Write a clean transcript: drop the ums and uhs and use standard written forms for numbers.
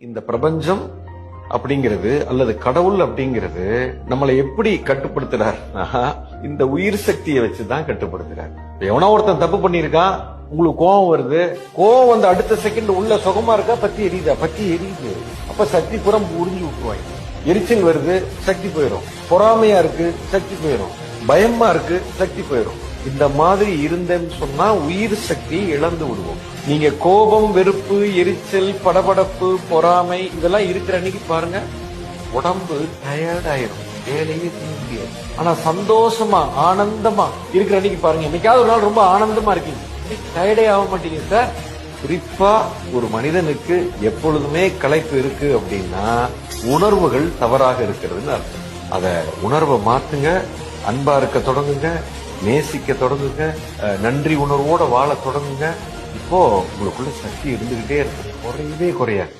இந்த பிரபஞ்சம் அப்படிங்கிறது அல்லது கடவுள் அப்படிங்கிறது நம்மளை எப்படி கட்டுப்படுத்துறாருன்னா இந்த உயிர் சக்தியை வச்சுதான் கட்டுப்படுத்துறாரு. எவனோ ஒருத்தன் தப்பு பண்ணிருக்கான், உங்களுக்கு கோபம் வருது, கோபம் வந்து அடுத்த செகண்ட் உள்ள சுகமா இருக்கா, பத்தி எரியுதா, பத்தி எரியுது. அப்ப சக்தி புறம் உறிஞ்சி விட்டுருவாங்க. எரிச்சல் வருது, சக்தி போயிடும். பொறாமையா இருக்கு, சக்தி போயிடும். பயமா இருக்கு, சக்தி போயிடும். இந்த மாதிரி இருந்தேன்னு சொன்னா உயிர் சக்தியை இழந்து விடுவோம். நீங்க கோபம், வெறுப்பு, எரிச்சல், படபடப்பு, பொறாமை இதெல்லாம் இருக்கிற அன்னைக்கு பாருங்க, உடம்பு டயர்ட் ஆயிரும், வேலையே செய்ய முடியாது. ஆனா சந்தோஷமா ஆனந்தமா இருக்கிற அன்னைக்கு பாருங்க, என்னைக்காவது ஒரு நாள் ரொம்ப ஆனந்தமா இருக்கீங்க, டயர்டே ஆக மாட்டீங்க சார். குறிப்பா ஒரு மனிதனுக்கு எப்பொழுதுமே களைப்பு இருக்கு அப்படின்னா உணர்வுகள் தவறாக இருக்கிறதுன்னு அர்த்தம். அத உணர்வை மாத்துங்க, அன்பா இருக்க தொடங்குங்க, நேசிக்க தொடங்குங்க, நன்றி உணர்வோட வாழ தொடங்குங்க. இப்போ உங்களுக்குள்ள சக்தி இருந்துகிட்டே இருக்கு, குறையவே குறையாது.